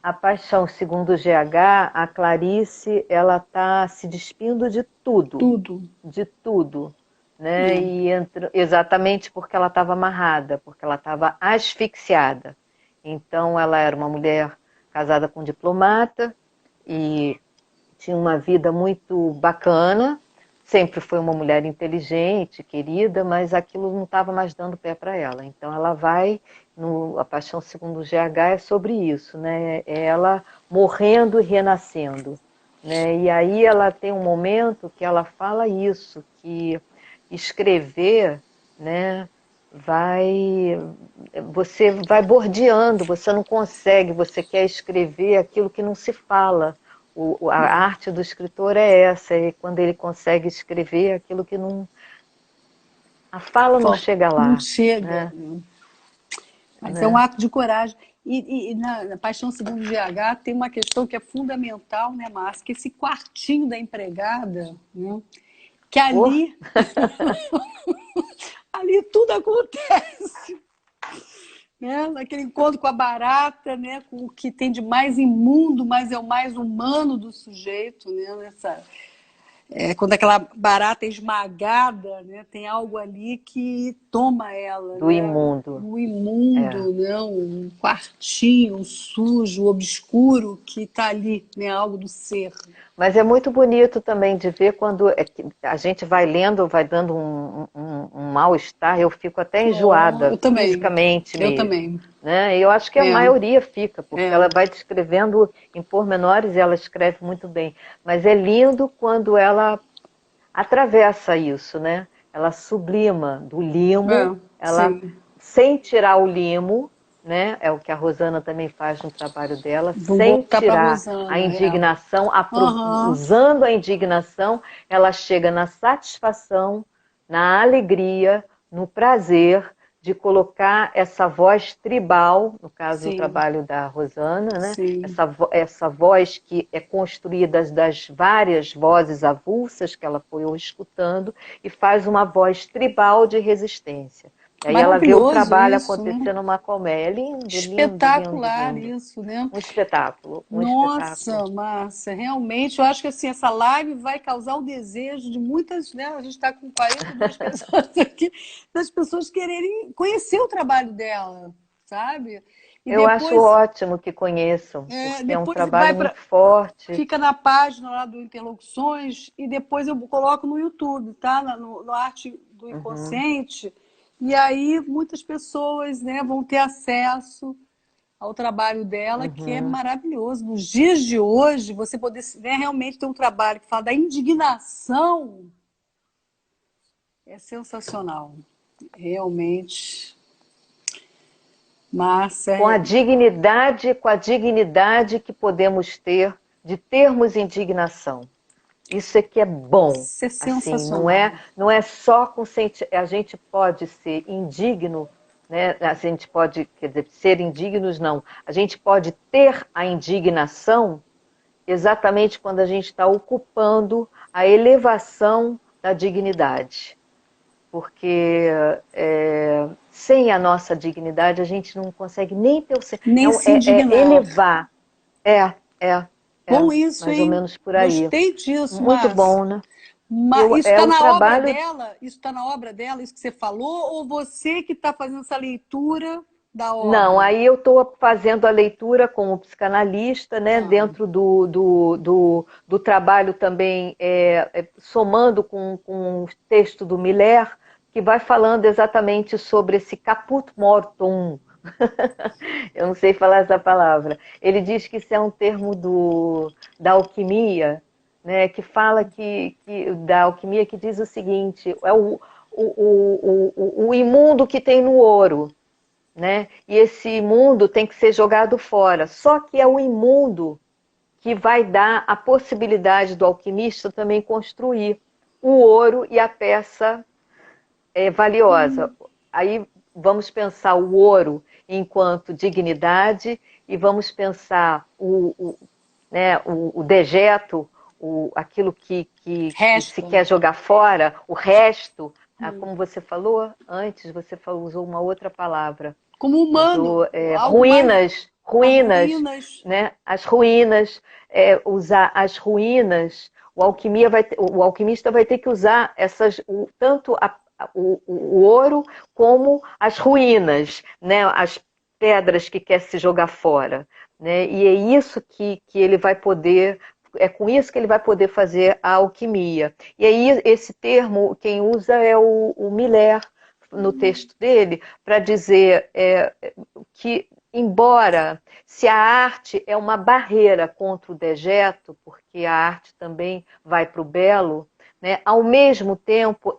a Paixão Segundo GH, a Clarice, ela está se despindo de tudo. Tudo. De tudo. Né? E exatamente porque ela estava amarrada, porque ela estava asfixiada. Então, ela era uma mulher casada com um diplomata e tinha uma vida muito bacana, sempre foi uma mulher inteligente, querida, mas aquilo não estava mais dando pé para ela. Então ela vai, A Paixão Segundo o GH é sobre isso, né? É ela morrendo e renascendo. Né? E aí ela tem um momento que ela fala isso, que escrever, né, você vai bordeando, você não consegue, você quer escrever aquilo que não se fala. A arte do escritor é essa, é quando ele consegue escrever aquilo que não... A fala não chega lá. Não chega. Né? Mas é um ato de coragem. E na Paixão Segundo GH tem uma questão que é fundamental, né, Márcia? Que esse quartinho da empregada, né, que ali... ali tudo acontece. Né? Naquele encontro com a barata, né? Com o que tem de mais imundo, mas é o mais humano do sujeito, né? Quando aquela barata é esmagada, né? Tem algo ali que toma ela. Do né? imundo. Do imundo, né? Um quartinho sujo, obscuro, que está ali, né? Algo do ser. Mas é muito bonito também de ver quando a gente vai lendo, vai dando um mal-estar, eu fico até enjoada, eu também. fisicamente mesmo. Eu também. Né? Eu acho que a maioria fica, porque ela vai descrevendo em pormenores e ela escreve muito bem. Mas é lindo quando ela atravessa isso, né? Ela sublima do limo, ela sem tirar o limo, né? É o que a Rosana também faz no trabalho dela, sem tirar Rosana, a indignação, usando a indignação, ela chega na satisfação, na alegria, no prazer de colocar essa voz tribal, no caso do trabalho da Rosana, né? Essa voz que é construída das várias vozes avulsas que ela foi escutando e faz uma voz tribal de resistência. Aí ela vê o trabalho acontecer numa colmeia. É lindo, espetacular lindo, lindo. Isso, né? Um espetáculo. Nossa, Márcia, realmente, eu acho que assim, essa live vai causar o desejo de muitas, né? A gente está com 42 pessoas aqui, das pessoas quererem conhecer o trabalho dela, sabe? E eu acho ótimo que conheçam, porque é um trabalho muito forte. Fica na página lá do Interlocuções e depois eu coloco no YouTube, tá? No Arte do Inconsciente. E aí muitas pessoas, né, vão ter acesso ao trabalho dela, que é maravilhoso. Nos dias de hoje, você poder realmente ter um trabalho que fala da indignação é sensacional. Realmente. Márcia. Com a dignidade que podemos ter, de termos indignação. Isso é que é bom. Isso é sensacional. Assim, não é só com a gente pode ser indigno, né? A gente pode, quer dizer, ser indignos não. A gente pode ter a indignação exatamente quando a gente está ocupando a elevação da dignidade. Porque sem a nossa dignidade a gente não consegue nem ter o nem se indignar. Elevar. Bom isso, mais hein? ou menos por aí. Gostei disso, muito Márcia. Bom, né? Isso está na obra dela? Isso está na obra dela, isso que você falou? Ou você que está fazendo essa leitura da obra? Não, aí eu estou fazendo a leitura como psicanalista, né? Dentro do trabalho também, somando com o texto do Miller, que vai falando exatamente sobre esse caput mortuum, Eu não sei falar essa palavra. Ele diz que isso é um termo da alquimia, né, que fala da alquimia que diz o seguinte, é o imundo que tem no ouro, né? E esse imundo tem que ser jogado fora. Só que é o imundo que vai dar a possibilidade do alquimista também construir o ouro e a peça valiosa. Aí vamos pensar o ouro enquanto dignidade e vamos pensar né, o dejeto, aquilo que se quer jogar fora, o resto, como você falou antes, você usou uma outra palavra. Como humano. Ruínas, né? As ruínas, usar as ruínas, o alquimista vai ter que usar tanto o ouro como as ruínas, né? As pedras que quer se jogar fora, né? E é isso que ele vai poder, é com isso que ele vai poder fazer a alquimia. E aí esse termo, quem usa é o Miller, no texto dele, para dizer que, embora se a arte é uma barreira contra o dejeto, porque a arte também vai para o belo, né, ao mesmo tempo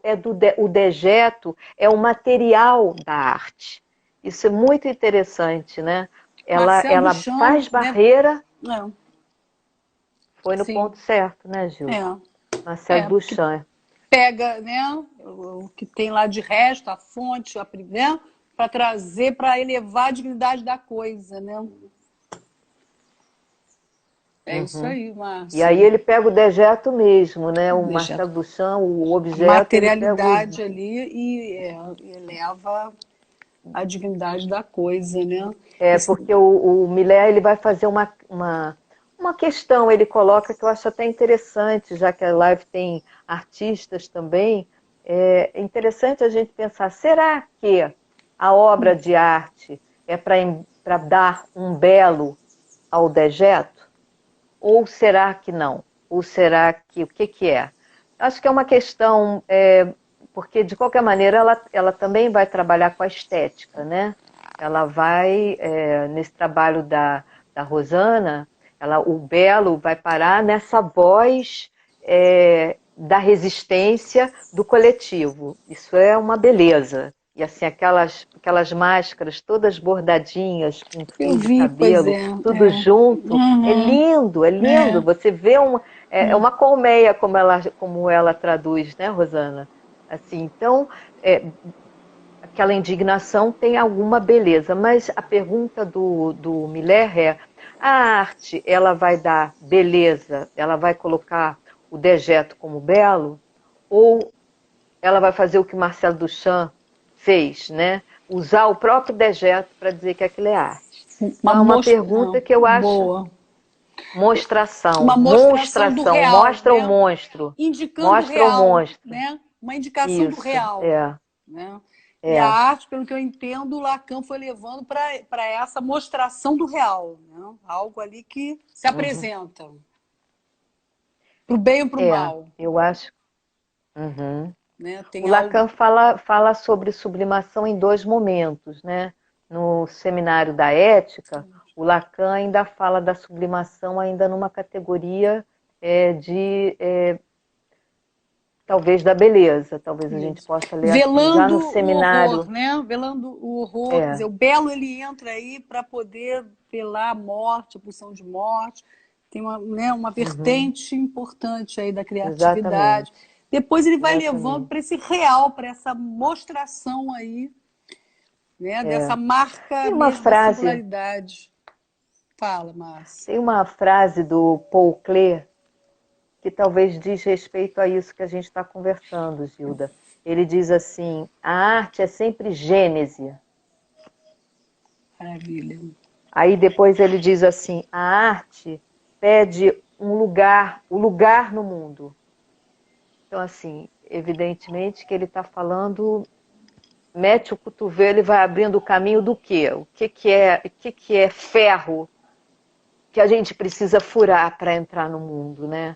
o dejeto é o material da arte. Isso é muito interessante, né? Ela faz barreira. Né? Foi no ponto certo, né, Gil? Marcel Duchamp. Pega, né, o que tem lá de resto, a fonte, né, para trazer, para elevar a dignidade da coisa, né? Isso aí, Márcia. E aí ele pega o dejeto mesmo, né? O Marcel Duchamp, o objeto. A materialidade ali e eleva a dignidade da coisa, né? Porque o Miller ele vai fazer uma questão, ele coloca que eu acho até interessante, já que a live tem artistas também, é interessante a gente pensar, será que a obra de arte é para dar um belo ao dejeto? Ou será que não? Ou será que, o que é? Acho que é uma questão, porque de qualquer maneira ela também vai trabalhar com a estética, né? Ela vai, nesse trabalho da Rosana, o belo vai parar nessa voz da resistência do coletivo. Isso é uma beleza. E assim, aquelas máscaras todas bordadinhas, com fio de cabelo, tudo junto. É lindo, é lindo. Você vê uma colmeia, como ela traduz, né, Rosana? Assim, então, aquela indignação tem alguma beleza, mas a pergunta do Miller é: a arte, ela vai dar beleza, ela vai colocar o dejeto como belo, ou ela vai fazer o que Marcel Duchamp fez, né? Usar o próprio dejeto para dizer que aquilo é arte? É uma pergunta que eu acho... Boa. Mostração. Uma mostração do real, mostra, né? O monstro. Indicando mostra o real, o monstro. Né? Uma indicação do real. Né? E a arte, pelo que eu entendo, o Lacan foi levando para essa mostração do real. Né? Algo ali que se apresenta. Para o bem ou para o mal. Eu acho. Né? O Lacan fala sobre sublimação em 2 momentos, né? No Seminário da Ética, o Lacan ainda fala da sublimação ainda numa categoria talvez da beleza, talvez a gente possa ler velando já no seminário. O horror, né? Velando o horror, quer dizer, o belo ele entra aí para poder velar a morte, a pulsão de morte, tem uma vertente importante aí da criatividade. Exatamente. Depois ele vai levando para esse real, para essa mostração aí, né? Dessa marca tem uma frase, da singularidade. Fala, Márcia. Tem uma frase do Paul Klee que talvez diz respeito a isso que a gente está conversando, Gilda. Ele diz assim: a arte é sempre gênese. Maravilha. Aí depois ele diz assim: a arte pede o lugar no mundo. Então, assim, evidentemente que ele está falando, mete o cotovelo e vai abrindo o caminho do quê? O que é ferro que a gente precisa furar para entrar no mundo, né?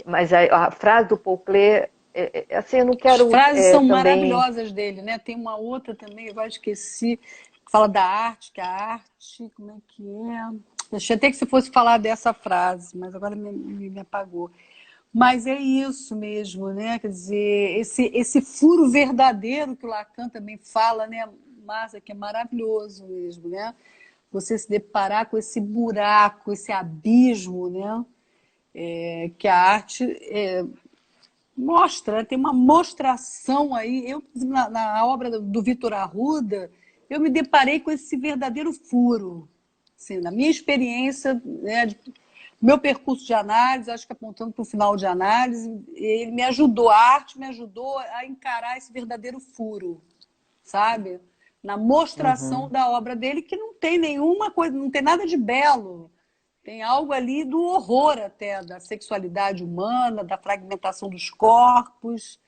Mas a frase do Paul Klee, assim, eu não quero... As frases são também... maravilhosas dele, né? Tem uma outra também, agora esqueci, fala da arte, que a arte, como é que é? Eu achei até que você fosse falar dessa frase, mas agora me apagou. Mas é isso mesmo, né? Quer dizer, esse furo verdadeiro que o Lacan também fala, né, Márcia, que é maravilhoso mesmo, né? Você se deparar com esse buraco, esse abismo, né? Que a arte mostra, né? Tem uma mostração aí. Eu, na obra do Vitor Arruda, eu me deparei com esse verdadeiro furo. Assim, na minha experiência, né, meu percurso de análise, acho que apontando para o final de análise, ele me ajudou, a arte me ajudou a encarar esse verdadeiro furo, sabe? Na mostração da obra dele, que não tem nenhuma coisa, não tem nada de belo. Tem algo ali do horror até, da sexualidade humana, da fragmentação dos corpos.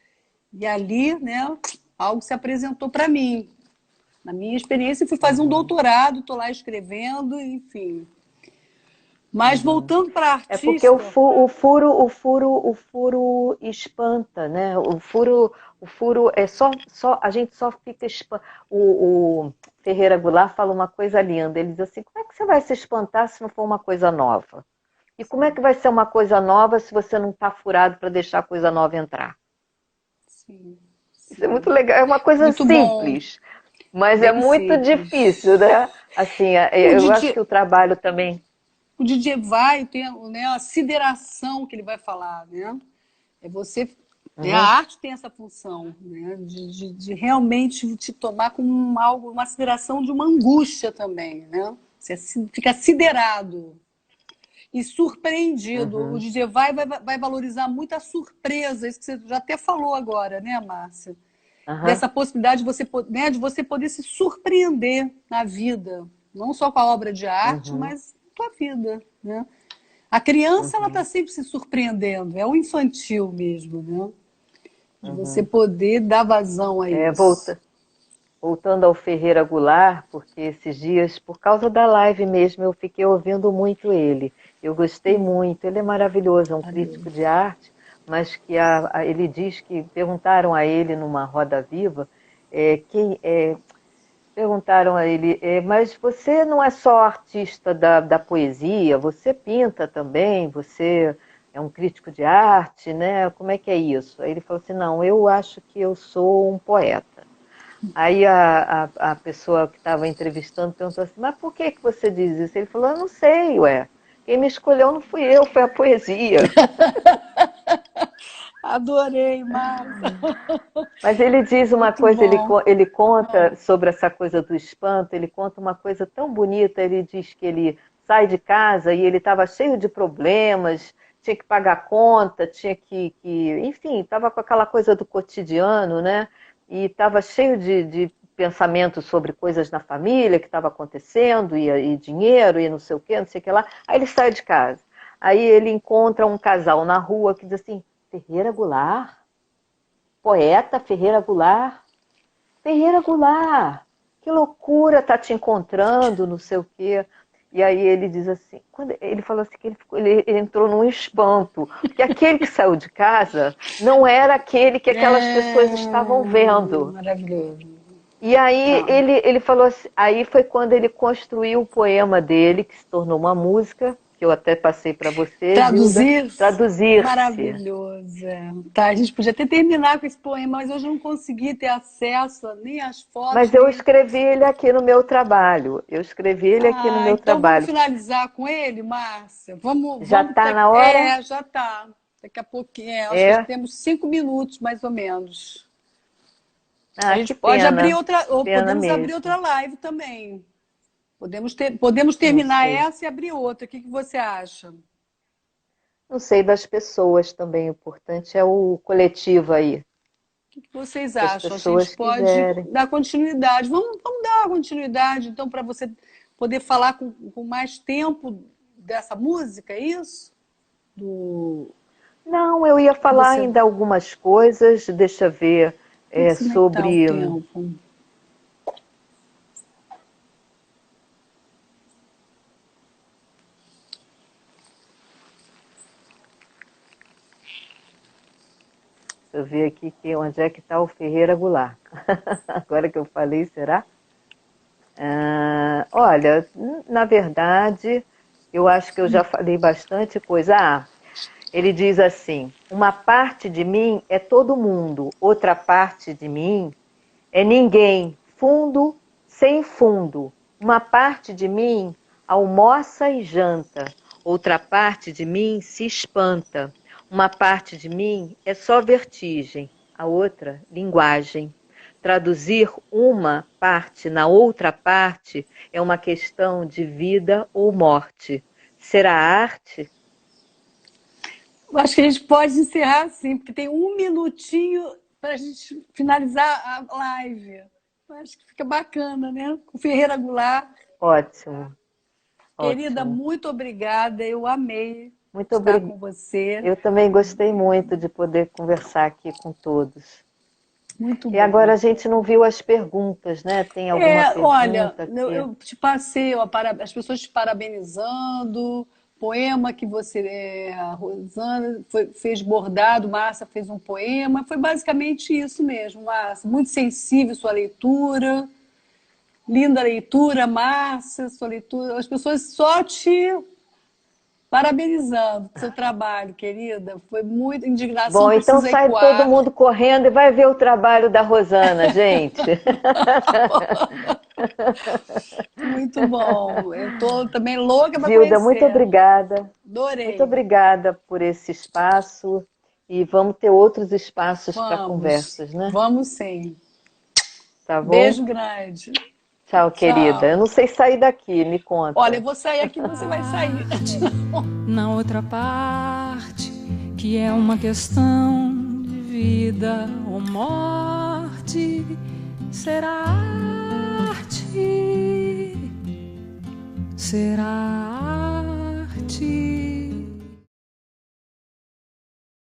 E ali, né, algo se apresentou para mim. Na minha experiência, fui fazer um doutorado, estou lá escrevendo, enfim. Mas voltando para a É porque artista... o furo espanta, né? O furo é só a gente só fica o Ferreira Goulart fala uma coisa linda. Ele diz assim: como é que você vai se espantar se não for uma coisa nova? E como é que vai ser uma coisa nova se você não está furado para deixar a coisa nova entrar? Sim, sim. Isso é muito legal. É uma coisa muito simples, mas bem é muito simples. difícil, né? Assim, eu acho que o trabalho também. O Didier vai ter, né, a sideração que ele vai falar, né? É você, a arte tem essa função, né, de realmente te tomar como algo, uma sideração de uma angústia também, né? Você fica siderado e surpreendido. O Didier vai valorizar muito a surpresa, isso que você já até falou agora, né, Márcia? Dessa possibilidade né, de você poder se surpreender na vida, não só com a obra de arte, mas com a vida, né? A criança ela está sempre se surpreendendo, é o infantil mesmo, né? De você poder dar vazão a isso. Voltando ao Ferreira Goulart, porque esses dias, por causa da live mesmo, eu fiquei ouvindo muito ele. Eu gostei muito, ele é maravilhoso, é um crítico de arte, mas que ele diz que perguntaram a ele numa roda viva, perguntaram a ele, mas você não é só artista da poesia, você pinta também, você é um crítico de arte, né? Como é que é isso? Aí ele falou assim, não, eu acho que eu sou um poeta. Aí a pessoa que estava entrevistando perguntou assim, mas por que você diz isso? Ele falou, eu não sei, ué. Quem me escolheu não fui eu, foi a poesia. Adorei, Marta. Mas ele diz uma Muito coisa, bom. ele conta sobre essa coisa do espanto, ele conta uma coisa tão bonita, ele diz que ele sai de casa e ele estava cheio de problemas, tinha que pagar conta, tinha enfim, estava com aquela coisa do cotidiano, né? E estava cheio de pensamentos sobre coisas na família que estava acontecendo, e dinheiro, e não sei o que, não sei o que lá. Aí ele sai de casa. Aí ele encontra um casal na rua que diz assim, Ferreira Goulart? Poeta Ferreira Goulart? Ferreira Goulart, que loucura tá te encontrando, não sei o quê. E aí ele diz assim, ele falou assim que ele entrou num espanto, porque aquele que saiu de casa não era aquele que aquelas pessoas estavam vendo. Maravilhoso. E aí ele falou assim, aí foi quando ele construiu o poema dele, que se tornou uma música, que eu até passei para você, Gilda, Traduzir-se. Maravilhoso. Tá, a gente podia até terminar com esse poema, mas hoje eu não consegui ter acesso nem às fotos. Mas eu escrevi ele aqui no meu trabalho. Então vamos finalizar com ele, Márcia? Já está na hora? Já está. Daqui a pouquinho. Acho que temos 5 minutos, mais ou menos. A gente pode abrir outra, ou podemos abrir outra live também. Podemos terminar essa e abrir outra. O que você acha? Não sei, das pessoas também. O importante é o coletivo aí. O que vocês acham? A gente pode quiserem. dar continuidade. Vamos dar uma continuidade, então, para você poder falar com mais tempo dessa música, é isso? Não, eu ia falar ainda algumas coisas, deixa eu ver, sobre... Tá o tempo? Deixa eu ver aqui onde é que está o Ferreira Goulart. Agora que eu falei, será? Olha, na verdade, eu acho que eu já falei bastante coisa. Ele diz assim: uma parte de mim é todo mundo, outra parte de mim é ninguém, fundo sem fundo. Uma parte de mim almoça e janta, outra parte de mim se espanta. Uma parte de mim é só vertigem, a outra, linguagem. Traduzir uma parte na outra parte é uma questão de vida ou morte. Será arte? Eu acho que a gente pode encerrar assim, porque tem um minutinho para a gente finalizar a live. Eu acho que fica bacana, né? Com Ferreira Goulart. Ótimo. Querida, Ótimo. muito obrigada. Eu amei Muito estar com você. Eu também gostei muito de poder conversar aqui com todos. Muito bom. E agora a gente não viu as perguntas, né? Tem alguma pergunta? Olha, que... eu te passei as pessoas te parabenizando, poema que você, a Rosana, fez bordado, Márcia fez um poema, foi basicamente isso mesmo, Márcia. Muito sensível sua leitura, linda leitura, Márcia, sua leitura. As pessoas só te parabenizando o seu trabalho, querida. Foi muita indignação. Bom, então precisa sai ecoar. todo mundo correndo e vai ver o trabalho da Rosana, gente. Muito bom. Eu estou também louca para Zilda, conhecer. muito obrigada. Adorei. Muito obrigada por esse espaço e vamos ter outros espaços para conversas, né? Vamos sim. Tá bom? Beijo grande. Tchau, querida. Eu não sei sair daqui, me conta. Olha, eu vou sair aqui, você vai sair. Na outra parte, que é uma questão de vida ou morte, será arte, será